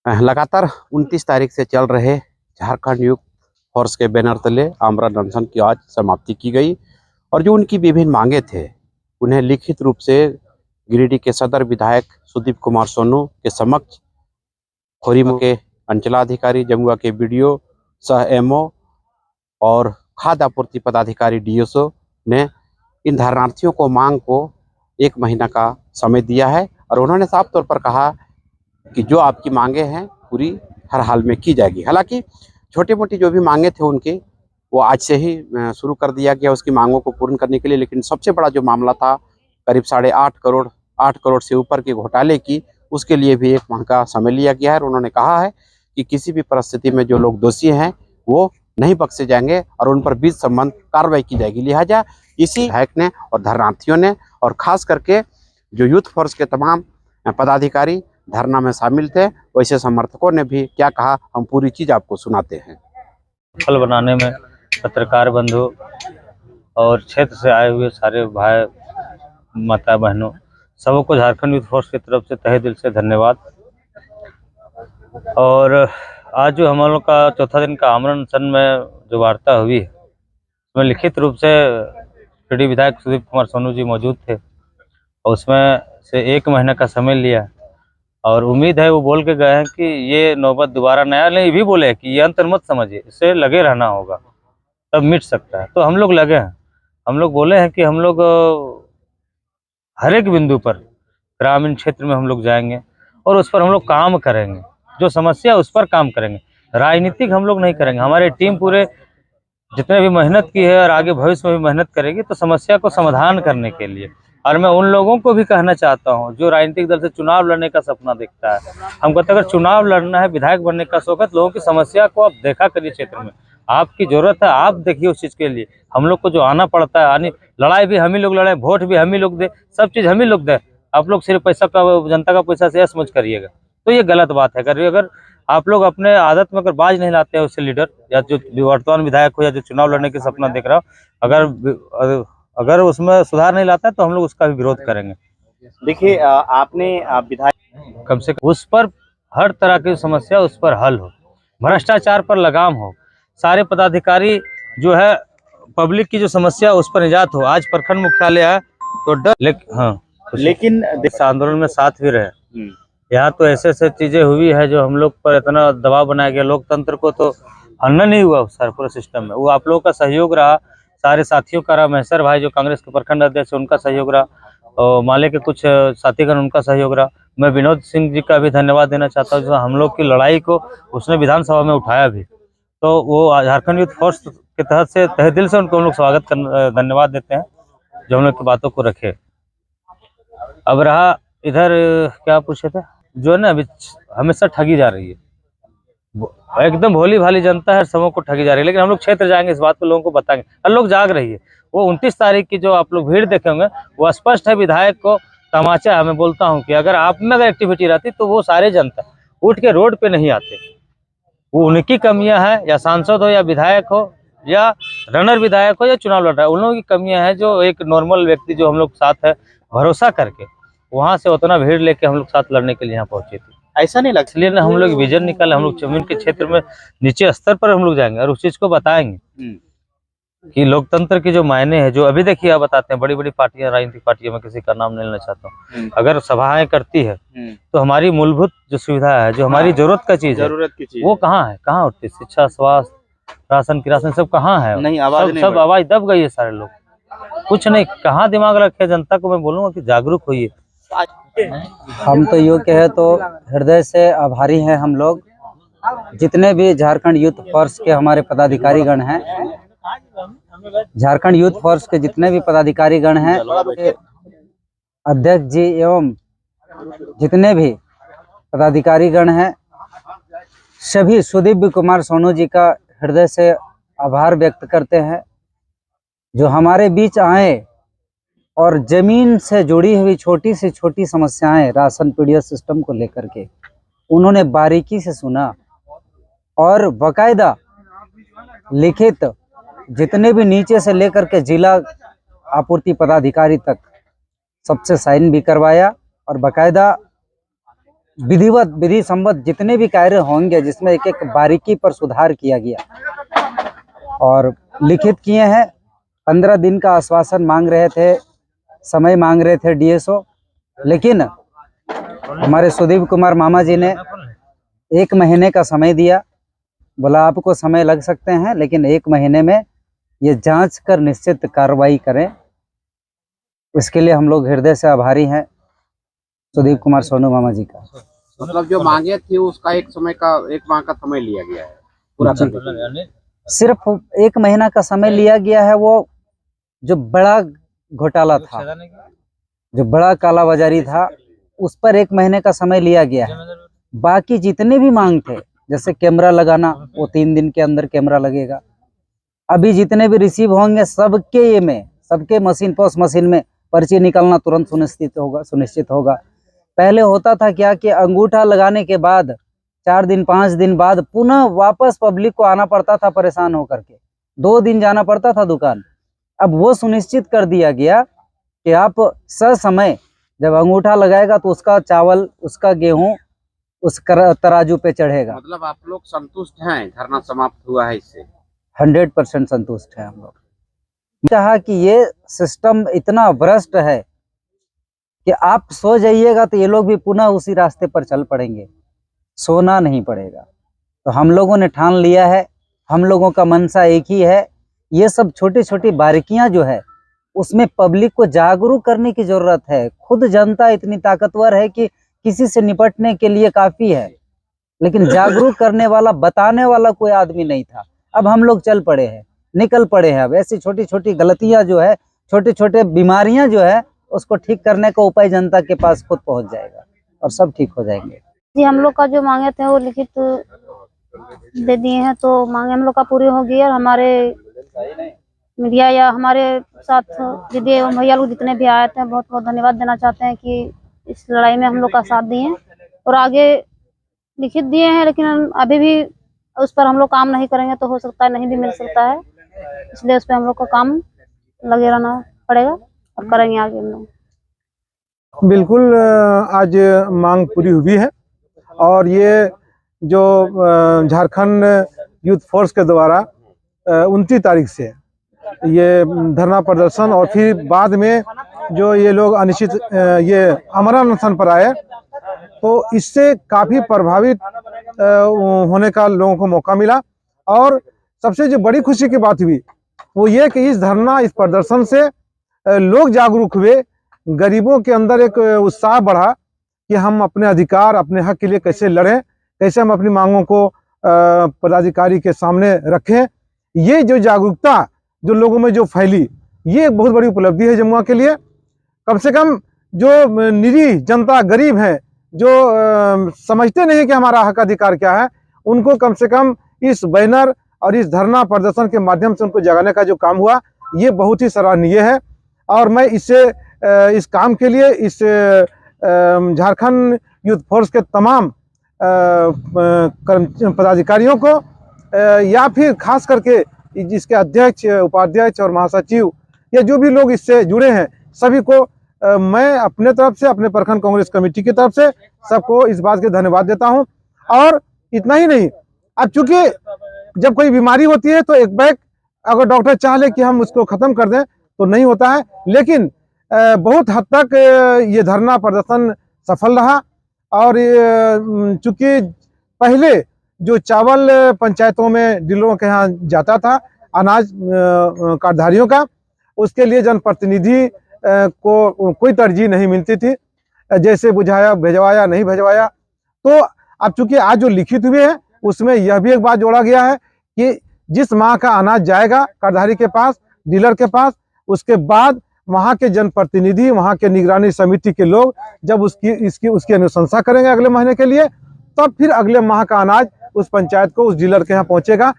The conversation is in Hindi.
लगातार 29 तारीख से चल रहे झारखंड युक्त फोर्स के बैनर तले आमरण अनशन की आज समाप्ति की गई और जो उनकी विभिन्न मांगे थे उन्हें लिखित रूप से गिरिडीह के सदर विधायक सुदीप कुमार सोनू के समक्ष खोरीमो के अंचलाधिकारी, जमुआ के बीडीओ सह एमओ और खाद्य आपूर्ति पदाधिकारी डीएसओ ने इन धरनार्थियों को मांग को 1 महीना का समय दिया है और उन्होंने साफ तौर पर कहा कि जो आपकी मांगे हैं पूरी हर हाल में की जाएगी। हालांकि छोटी मोटी जो भी मांगे थे उनके वो आज से ही शुरू कर दिया गया उसकी मांगों को पूर्ण करने के लिए, लेकिन सबसे बड़ा जो मामला था करीब 8.5 करोड़ से ऊपर के घोटाले की, उसके लिए भी 1 माह का समय लिया गया है और उन्होंने कहा है कि किसी भी परिस्थिति में जो लोग दोषी हैं वो नहीं बख्शे जाएंगे और उन पर बीच संबंध कार्रवाई की जाएगी। लिहाजा इसी विधायक ने और धरनार्थियों ने और खास करके जो यूथ फोर्स के तमाम पदाधिकारी धरना में शामिल थे, वैसे समर्थकों ने भी क्या कहा, हम पूरी चीज आपको सुनाते हैं। फल बनाने में पत्रकार बंधु और क्षेत्र से आए हुए सारे भाई माता बहनों सबको झारखंड यूथ फोर्स की तरफ से तहे दिल से धन्यवाद। और आज जो हम लोग का चौथा दिन का आमरण अनशन में जो वार्ता हुई है उसमें लिखित रूप से गिरिडीह विधायक सुदीप कुमार सोनू जी मौजूद थे और उसमें से 1 महीने का समय लिया और उम्मीद है वो बोल के गए हैं कि ये नौबत दोबारा नया नहीं, भी बोले कि ये अंतर मत समझिए, इससे लगे रहना होगा तब मिट सकता है। तो हम लोग लगे हैं, हम लोग बोले हैं कि हम लोग हर एक बिंदु पर ग्रामीण क्षेत्र में हम लोग जाएंगे और उस पर हम लोग काम करेंगे, जो समस्या उस पर काम करेंगे, राजनीतिक हम लोग नहीं करेंगे। हमारी टीम पूरे जितने भी मेहनत की है और आगे भविष्य में भी मेहनत करेगी तो समस्या को समाधान करने के लिए। और मैं उन लोगों को भी कहना चाहता हूं जो राजनीतिक दल से चुनाव लड़ने का सपना देखता है, हम कहते हैं अगर चुनाव लड़ना है, विधायक बनने का शौक है, लोगों की समस्या को आप देखा करिए, क्षेत्र में आपकी जरूरत है, आप देखिए उस चीज के लिए। हम लोग को जो आना पड़ता है, आनी लड़ाई भी हम ही लोग लड़े, वोट भी हम ही लोग दे, सब चीज हम ही लोग दे। आप लोग सिर्फ पैसा का, जनता का पैसा से समझ करिएगा तो ये गलत बात है। अगर आप लोग अपने आदत में अगर बाज नहीं लाते हैं उससे लीडर या जो वर्तमान विधायक हो या जो चुनाव लड़ने की सपना देख रहा हो, अगर उसमें सुधार नहीं लाता है तो हम लोग उसका भी विरोध करेंगे। देखिए आपने विधायक कम से कम उस पर हर तरह की समस्या उस पर हल हो, भ्रष्टाचार पर लगाम हो, सारे पदाधिकारी जो है पब्लिक की जो समस्या उस पर निजात हो। आज प्रखंड मुख्यालय है तो लेकिन आंदोलन में साथ भी रहे। यहाँ तो ऐसे ऐसे चीजें हुई है जो हम लोग पर इतना दबाव बनाया गया, लोकतंत्र को तो हनन नहीं हुआ सर पूरे सिस्टम में। वो आप लोगों का सहयोग रहा, सारे साथियों का रहा, महेश्वर भाई जो कांग्रेस के प्रखंड अध्यक्ष उनका सहयोग रहा और माले के कुछ साथीगण उनका सहयोग रहा। मैं विनोद सिंह जी का भी धन्यवाद देना चाहता हूँ जो हम लोग की लड़ाई को उसने विधानसभा में उठाया भी, तो वो झारखंड यूथ फोर्स के तहत से तहे दिल से उनको हम लोग धन्यवाद देते हैं जो हम लोग की बातों को रखे। अब रहा इधर क्या पूछे थे, जो है ना अभी हमेशा ठगी जा रही है, एकदम भोली भाली जनता है, सबों को ठगी जा रही है। लेकिन हम लोग क्षेत्र जाएंगे, इस बात को लोगों को बताएंगे, हर लोग जाग रही है। वो 29 तारीख की जो आप लोग भीड़ देखे होंगे वो स्पष्ट है, विधायक को तमाचा है। मैं बोलता हूँ कि अगर आप में अगर एक्टिविटी रहती तो वो सारे जनता उठ के रोड पे नहीं आते। वो उनकी कमियां हैं, या सांसद हो या विधायक हो या रनर विधायक हो या चुनाव लड़ रहा है, उन लोगों की कमियां हैं जो एक नॉर्मल व्यक्ति जो हम लोग साथ है भरोसा करके वहां से उतना भीड़ लेके हम लोग साथ लड़ने के लिए यहाँ पहुंचे थे। ऐसा नहीं लगता, इसलिए ना हम लोग विजन निकाले, हम लोग जमीन के क्षेत्र में नीचे स्तर पर हम लोग जाएंगे और उस चीज को बताएंगे कि लोकतंत्र की जो मायने है। जो अभी देखिए आप बताते हैं, बड़ी बड़ी पार्टियां, राजनीतिक पार्टियों में किसी का नाम नहीं लेना चाहता हूँ, अगर सभाएं करती है तो हमारी मूलभूत जो सुविधा है, जो हमारी जरूरत की चीज है वो कहाँ है, कहाँ उठती? शिक्षा, स्वास्थ्य, राशन की राशन सब कहाँ है? नहीं, आवाज सब आवाज दब गई है, सारे लोग कुछ नहीं, कहाँ दिमाग रखे जनता को। मैं बोलूंगा कि जागरूक होइए। हम तो योग्य है तो हृदय से आभारी हैं हम लोग, जितने भी झारखंड यूथ फोर्स के हमारे पदाधिकारीगण हैं, झारखंड यूथ फोर्स के जितने भी पदाधिकारीगण हैं, अध्यक्ष जी एवं जितने भी पदाधिकारीगण हैं, सभी सुदीप कुमार सोनू जी का हृदय से आभार व्यक्त करते हैं जो हमारे बीच आए और जमीन से जुड़ी हुई छोटी से छोटी समस्याएं, राशन पीडीएस सिस्टम को लेकर के उन्होंने बारीकी से सुना और बाकायदा लिखित जितने भी नीचे से लेकर के जिला आपूर्ति पदाधिकारी तक सबसे साइन भी करवाया और बाकायदा विधिवत विधि सम्मत जितने भी कार्य होंगे जिसमें एक एक बारीकी पर सुधार किया गया और लिखित किए हैं। 15 दिन का आश्वासन मांग रहे थे, समय मांग रहे थे डीएसओ, लेकिन हमारे सुदीप कुमार मामा जी ने 1 महीने का समय दिया। बोला आपको समय लग सकते हैं लेकिन 1 महीने में ये जांच कर निश्चित कार्रवाई करें। इसके लिए हम लोग हृदय से आभारी हैं सुदीप कुमार सोनू मामा जी का। मतलब जो मांगे थी उसका 1 माह का समय लिया गया है पूरा करने के लिए। सिर्फ 1 महीना का समय लिया गया है। वो जो बड़ा घोटाला था, जो बड़ा कालाबाजारी था, उस पर 1 महीने का समय लिया गया है। बाकी जितने भी मांग थे, जैसे कैमरा लगाना, वो 3 दिन के अंदर कैमरा लगेगा। अभी जितने भी रिसीव होंगे सबके मशीन पोस्ट मशीन में पर्ची निकलना तुरंत सुनिश्चित होगा। पहले होता था क्या कि अंगूठा लगाने के बाद 4 दिन 5 दिन बाद पुनः वापस पब्लिक को आना पड़ता था परेशान होकर के, 2 दिन जाना पड़ता था दुकान। अब वो सुनिश्चित कर दिया गया कि आप समय जब अंगूठा लगाएगा तो उसका चावल, उसका गेहूं उस तराजू पे चढ़ेगा। मतलब आप लोग संतुष्ट हैं, धरना समाप्त हुआ है इससे? 100% संतुष्ट है हम लोग। कहा कि ये सिस्टम इतना भ्रष्ट है कि आप सो जाइएगा तो ये लोग भी पुनः उसी रास्ते पर चल पड़ेंगे, सोना नहीं पड़ेगा। तो हम लोगों ने ठान लिया है, हम लोगों का मनसा एक ही है। ये सब छोटी छोटी बारीकियां जो है उसमें पब्लिक को जागरूक करने की जरूरत है। खुद जनता इतनी ताकतवर है कि किसी से निपटने के लिए काफी है, लेकिन जागरूक करने वाला, बताने वाला कोई आदमी नहीं था। अब हम लोग चल पड़े हैं, निकल पड़े हैं। अब ऐसी छोटी छोटी गलतियां जो है, छोटे छोटे बीमारियां जो है, उसको ठीक करने का उपाय जनता के पास खुद पहुंच जाएगा और सब ठीक हो जाएंगे। जी, हम लोग का जो मांगे थे वो लिखित दे दिए हैं, तो मांगे हम लोग का पूरी होगी। और हमारे मीडिया या हमारे साथ दीदी एवं भैया लोग जितने भी आए थे, बहुत बहुत धन्यवाद देना चाहते हैं कि इस लड़ाई में हम लोग का साथ दिए और आगे लिखित दिए हैं। लेकिन अभी भी उस पर हम लोग काम नहीं करेंगे तो हो सकता है नहीं भी मिल सकता है, इसलिए उस पर हम लोग का काम लगे रहना पड़ेगा और करेंगे आगे हम लोग। बिल्कुल, आज मांग पूरी हुई है और ये जो झारखंड यूथ फोर्स के द्वारा 29 तारीख से ये धरना प्रदर्शन और फिर बाद में जो ये लोग अनिश्चित ये आमरण अनशन पर आए, तो इससे काफ़ी प्रभावित होने का लोगों को मौका मिला। और सबसे जो बड़ी खुशी की बात हुई वो ये कि इस धरना, इस प्रदर्शन से लोग जागरूक हुए, गरीबों के अंदर एक उत्साह बढ़ा कि हम अपने अधिकार, अपने हक के लिए कैसे लड़ें, कैसे हम अपनी मांगों को पदाधिकारी के सामने रखें। ये जो जागरूकता जो लोगों में जो फैली, ये बहुत बड़ी उपलब्धि है जमुआ के लिए। कम से कम जो निरीह जनता, गरीब हैं, जो समझते नहीं कि हमारा हक अधिकार क्या है, उनको कम से कम इस बैनर और इस धरना प्रदर्शन के माध्यम से उनको जगाने का जो काम हुआ, ये बहुत ही सराहनीय है। और मैं इससे इस काम के लिए इस झारखंड यूथ फोर्स के तमाम पदाधिकारियों को या फिर खास करके जिसके अध्यक्ष, उपाध्यक्ष और महासचिव या जो भी लोग इससे जुड़े हैं, सभी को मैं अपने तरफ से, अपने प्रखंड कांग्रेस कमेटी की तरफ से सबको इस बात के धन्यवाद देता हूं। और इतना ही नहीं, अब चूंकि जब कोई बीमारी होती है तो एक बैग अगर डॉक्टर चाह ले कि हम उसको खत्म कर दें तो नहीं होता है, लेकिन बहुत हद तक ये धरना प्रदर्शन सफल रहा। और चूंकि पहले जो चावल पंचायतों में डीलरों के यहाँ जाता था, अनाज कार्डधारियों का, उसके लिए जनप्रतिनिधि को कोई तरजीह नहीं मिलती थी, जैसे बुझाया भिजवाया नहीं भिजवाया। तो अब चूंकि आज जो लिखित हुए हैं उसमें यह भी एक बात जोड़ा गया है कि जिस माह का अनाज जाएगा कार्डधारी के पास, डीलर के पास, उसके बाद वहाँ के जनप्रतिनिधि, वहाँ के निगरानी समिति के लोग जब उसकी अनुशंसा करेंगे अगले महीने के लिए, तब फिर अगले माह का अनाज उस पंचायत को, उस डीलर के यहाँ पहुँचेगा।